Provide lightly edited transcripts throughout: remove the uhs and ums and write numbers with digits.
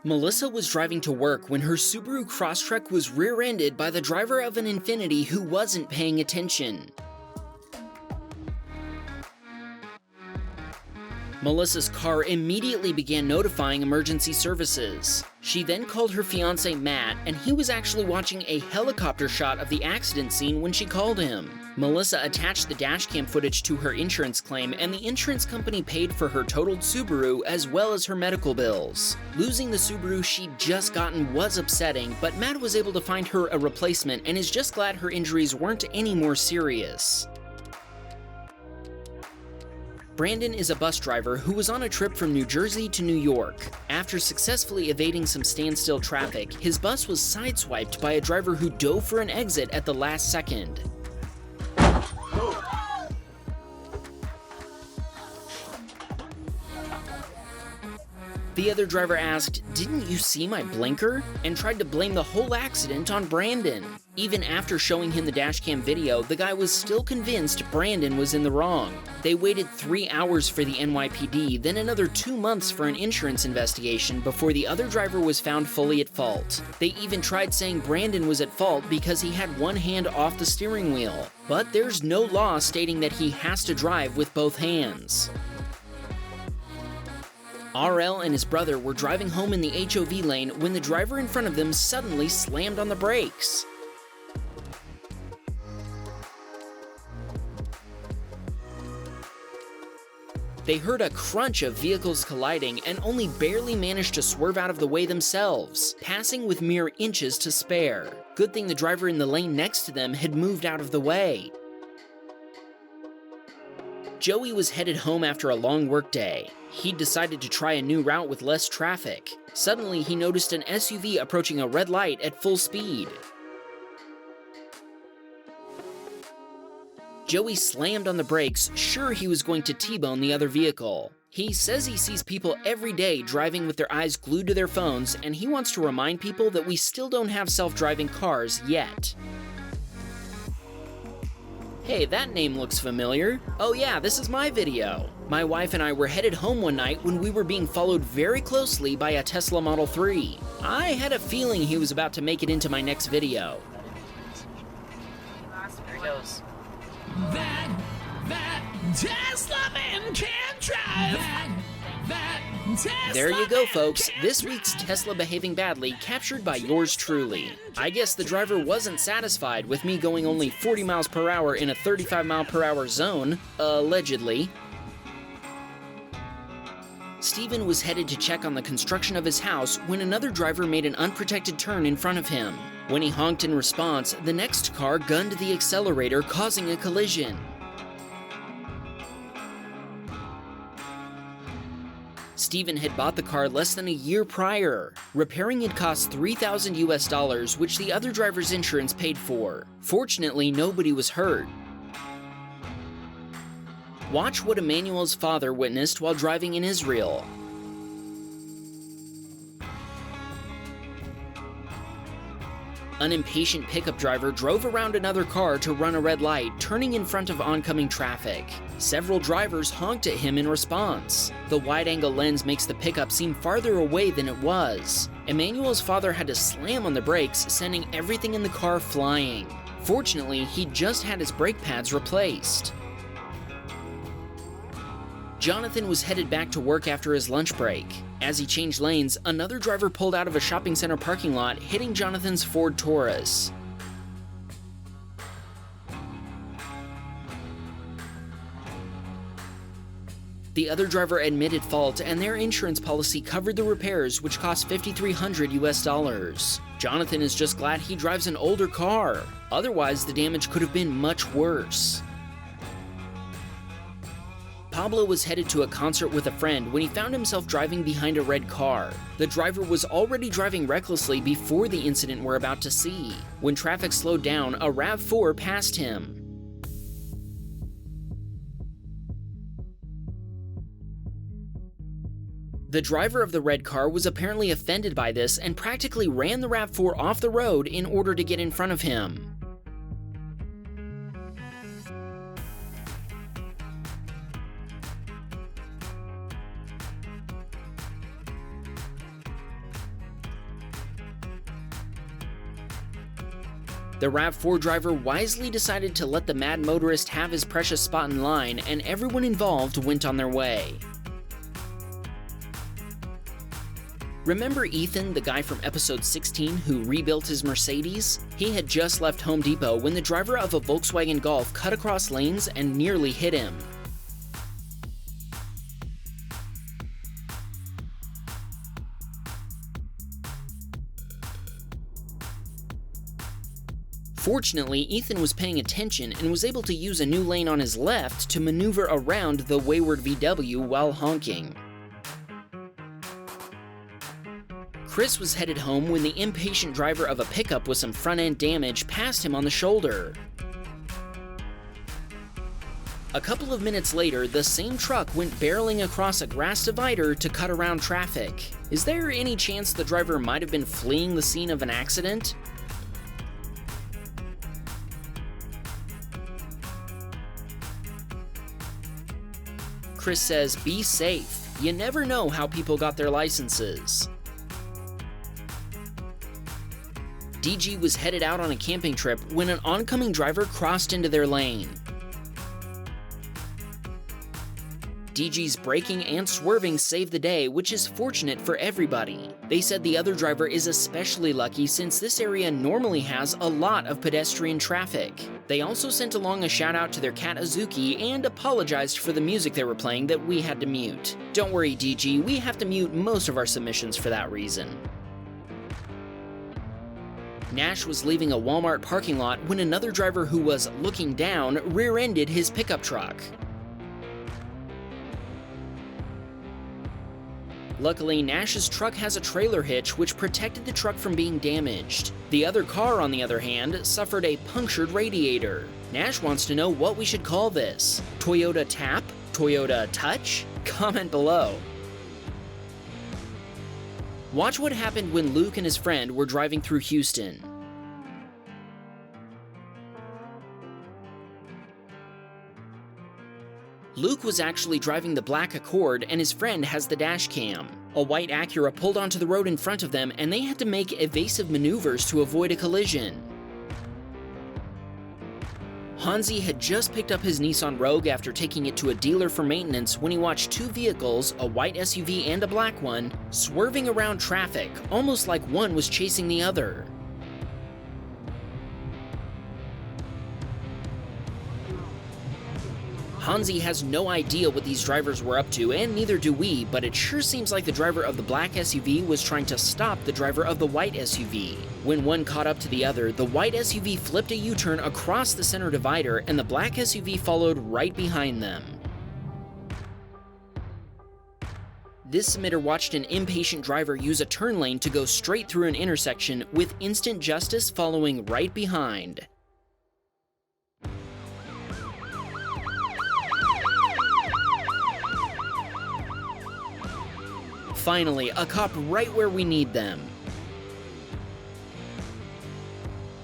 Melissa was driving to work when her Subaru Crosstrek was rear-ended by the driver of an Infiniti who wasn't paying attention. Melissa's car immediately began notifying emergency services. She then called her fiancé Matt, and he was actually watching a helicopter shot of the accident scene when she called him. Melissa attached the dashcam footage to her insurance claim, and the insurance company paid for her totaled Subaru as well as her medical bills. Losing the Subaru she'd just gotten was upsetting, but Matt was able to find her a replacement and is just glad her injuries weren't any more serious. Brandon is a bus driver who was on a trip from New Jersey to New York. After successfully evading some standstill traffic, his bus was sideswiped by a driver who dove for an exit at the last second. The other driver asked, "Didn't you see my blinker?" and tried to blame the whole accident on Brandon. Even after showing him the dashcam video, the guy was still convinced Brandon was in the wrong. They waited 3 hours for the NYPD, then another 2 months for an insurance investigation before the other driver was found fully at fault. They even tried saying Brandon was at fault because he had one hand off the steering wheel. But there's no law stating that he has to drive with both hands. RL and his brother were driving home in the HOV lane when the driver in front of them suddenly slammed on the brakes. They heard a crunch of vehicles colliding and only barely managed to swerve out of the way themselves, passing with mere inches to spare. Good thing the driver in the lane next to them had moved out of the way. Joey was headed home after a long workday. He'd decided to try a new route with less traffic. Suddenly, he noticed an SUV approaching a red light at full speed. Joey slammed on the brakes, sure he was going to T-bone the other vehicle. He says he sees people every day driving with their eyes glued to their phones, and he wants to remind people that we still don't have self-driving cars yet. Hey, that name looks familiar. Oh yeah, this is my video. My wife and I were headed home one night when we were being followed very closely by a Tesla Model 3. I had a feeling he was about to make it into my next video. Here he goes. That Tesla man can't drive. That Tesla There you go, man folks. can't This week's Tesla behaving badly, captured by yours truly. I guess the driver wasn't satisfied with me going only 40 miles per hour in a 35 mile per hour zone, allegedly. Steven was headed to check on the construction of his house when another driver made an unprotected turn in front of him. When he honked in response, the next car gunned the accelerator, causing a collision. Steven had bought the car less than a year prior. Repairing it cost $3,000 US, which the other driver's insurance paid for. Fortunately, nobody was hurt. Watch what Emmanuel's father witnessed while driving in Israel. An impatient pickup driver drove around another car to run a red light, turning in front of oncoming traffic. Several drivers honked at him in response. The wide-angle lens makes the pickup seem farther away than it was. Emmanuel's father had to slam on the brakes, sending everything in the car flying. Fortunately, he just had his brake pads replaced. Jonathan was headed back to work after his lunch break. As he changed lanes, another driver pulled out of a shopping center parking lot, hitting Jonathan's Ford Taurus. The other driver admitted fault, and their insurance policy covered the repairs, which cost $5,300 US. Jonathan is just glad he drives an older car. Otherwise, the damage could have been much worse. Pablo was headed to a concert with a friend when he found himself driving behind a red car. The driver was already driving recklessly before the incident we're about to see. When traffic slowed down, a RAV4 passed him. The driver of the red car was apparently offended by this and practically ran the RAV4 off the road in order to get in front of him. The RAV4 driver wisely decided to let the mad motorist have his precious spot in line, and everyone involved went on their way. Remember Ethan, the guy from episode 16 who rebuilt his Mercedes? He had just left Home Depot when the driver of a Volkswagen Golf cut across lanes and nearly hit him. Fortunately, Ethan was paying attention and was able to use a new lane on his left to maneuver around the wayward VW while honking. Chris was headed home when the impatient driver of a pickup with some front-end damage passed him on the shoulder. A couple of minutes later, the same truck went barreling across a grass divider to cut around traffic. Is there any chance the driver might have been fleeing the scene of an accident? Chris says, "Be safe. You never know how people got their licenses." DG was headed out on a camping trip when an oncoming driver crossed into their lane. DG's braking and swerving saved the day, which is fortunate for everybody. They said the other driver is especially lucky since this area normally has a lot of pedestrian traffic. They also sent along a shout out to their cat Azuki and apologized for the music they were playing that we had to mute. Don't worry DG, we have to mute most of our submissions for that reason. Nash was leaving a Walmart parking lot when another driver who was looking down rear-ended his pickup truck. Luckily, Nash's truck has a trailer hitch which protected the truck from being damaged. The other car, on the other hand, suffered a punctured radiator. Nash wants to know what we should call this. Toyota Tap? Toyota Touch? Comment below. Watch what happened when Luke and his friend were driving through Houston. Luke was actually driving the black Accord and his friend has the dash cam. A white Acura pulled onto the road in front of them and they had to make evasive maneuvers to avoid a collision. Hansi had just picked up his Nissan Rogue after taking it to a dealer for maintenance when he watched two vehicles, a white SUV and a black one, swerving around traffic, almost like one was chasing the other. Hansi has no idea what these drivers were up to, and neither do we, but it sure seems like the driver of the black SUV was trying to stop the driver of the white SUV. When one caught up to the other, the white SUV flipped a U-turn across the center divider, and the black SUV followed right behind them. This submitter watched an impatient driver use a turn lane to go straight through an intersection, with instant justice following right behind. Finally, a cop right where we need them.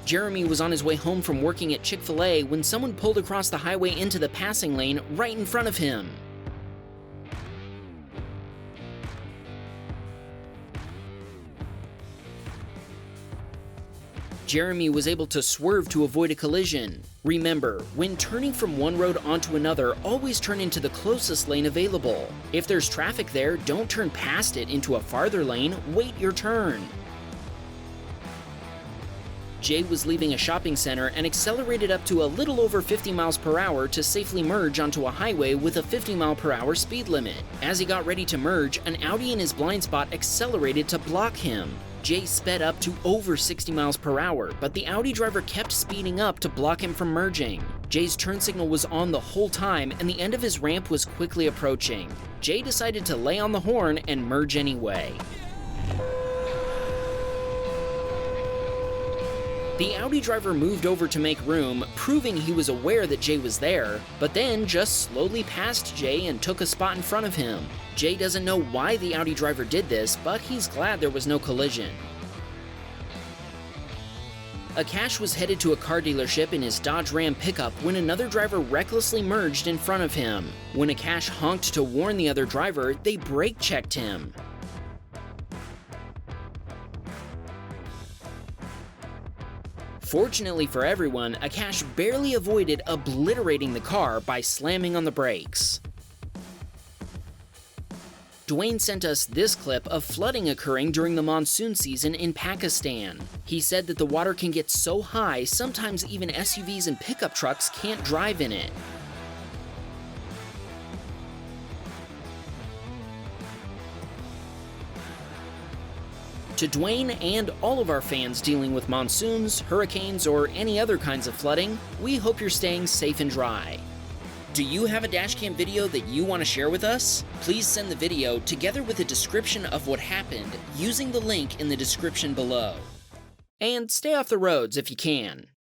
Jeremy was on his way home from working at Chick-fil-A when someone pulled across the highway into the passing lane right in front of him. Jeremy was able to swerve to avoid a collision. Remember, when turning from one road onto another, always turn into the closest lane available. If there's traffic there, don't turn past it into a farther lane, wait your turn. Jay was leaving a shopping center and accelerated up to a little over 50 miles per hour to safely merge onto a highway with a 50 mile per hour speed limit. As he got ready to merge, an Audi in his blind spot accelerated to block him. Jay sped up to over 60 miles per hour, but the Audi driver kept speeding up to block him from merging. Jay's turn signal was on the whole time, and the end of his ramp was quickly approaching. Jay decided to lay on the horn and merge anyway. The Audi driver moved over to make room, proving he was aware that Jay was there, but then just slowly passed Jay and took a spot in front of him. Jay doesn't know why the Audi driver did this, but he's glad there was no collision. Akash was headed to a car dealership in his Dodge Ram pickup when another driver recklessly merged in front of him. When Akash honked to warn the other driver, they brake checked him. Fortunately for everyone, Akash barely avoided obliterating the car by slamming on the brakes. Dwayne sent us this clip of flooding occurring during the monsoon season in Pakistan. He said that the water can get so high, sometimes even SUVs and pickup trucks can't drive in it. To Dwayne and all of our fans dealing with monsoons, hurricanes, or any other kinds of flooding, we hope you're staying safe and dry. Do you have a dashcam video that you want to share with us? Please send the video together with a description of what happened using the link in the description below. And stay off the roads if you can.